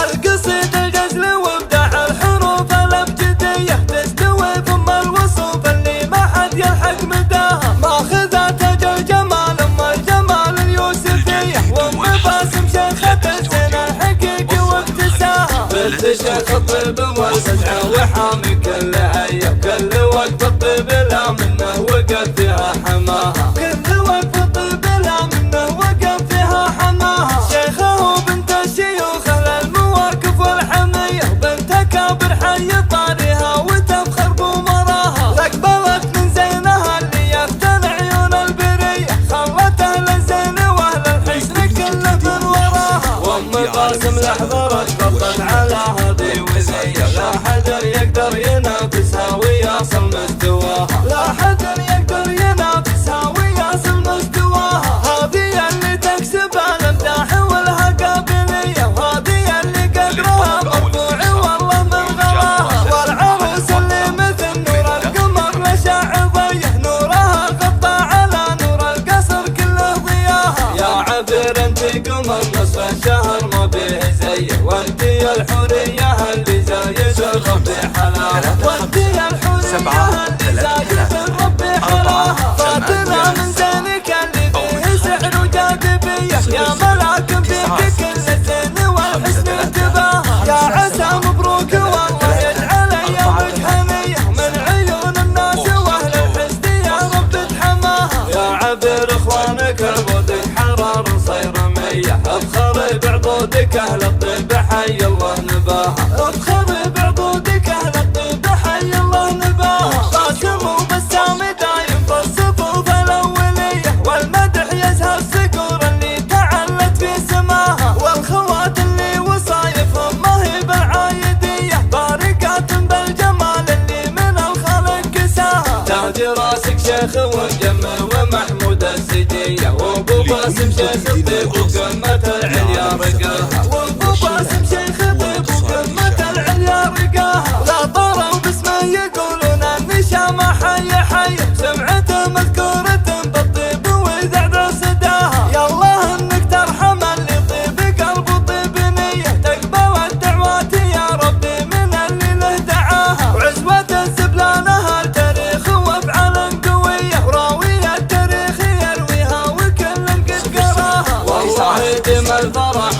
القصيد الجزل وابداع الحروف الابجديه تستوي ثم الوصوف اللي ما حد يلحق مداها ماخذات اجل جمال ام الجمال اليوسفيه وام باسم شيخة الزين الحقيقي واكتساها بنت شيخ الطيب والسجع وحامي كل ايام كل وقت الطيب لا منه وقف فيها حماها كل وقت الطيب لا منه وقف فيها حماها شيخه بنت الشيوخ المواقف والحميه بنت كابر حي طاريها وتفخر بمراها اقبلت من زينها اللي يفتن عيون البريه خلت اهل الزين واهل الحسن كله من وراها وام قاسم لحظرت فضت على هذه وزيه لا حد يقدر ينافسها ويصل مستواها لا حد يقدر ينافسها ويصل مستواها هذه اللي تكسب الامداح والها قابليه وهذه اللي قدرها مرفوع والله من غلاها والعروس اللي مثل نور القمر لشع ضيه نورها غطى على نور القصر كله ضياها يا عبير انت قمر نصف الشهر ما به زيه وانت الحوريه اللي زايد الربي حلاها وانت الحوريه اللي زايد الربي حلاها فاطمه من زينك اللي فيه سحر وجاذبيه يا ملاك فيك كل الزين والحسن انتباها يا عسى مبروك والله يجعل ايامك هنيه من عيون الناس واهل الحسن يا رب تحماها يا عبير اخوانك عبودك حرار صير ميه افخر بعضودك اهل الطيب حي الله نباها افخر بعضودك اهل الطيب حي الله نباها قاسم وبسام دايم في الصفوف الاوليه والمدح يزهر الصقور اللي تعلت في سماها والخوات اللي وصايفهم ما هي بالعايديه بارقات بالجمال اللي من الخلق كساها تاج راسك شيخ ومجمل ومحمود السجيه وابو باسم شيخ الطيب وقمه العليا رقاها وابو باسم شيخ الطيب وقمه العليا رقاها لا طاروا باسمه يقولون النشامه حي حي سمعته مذكوره بالطيب وذعذع صداها يا الله انك ترحم اللي طيب قلبه طيب نيه تقبل الدعوات يا ربي من اللي له دعاها وعزوه الزبلانه التاريخ وافعال قويه وراوي التاريخ يرويها وكل قد قراها والله يديم الفرح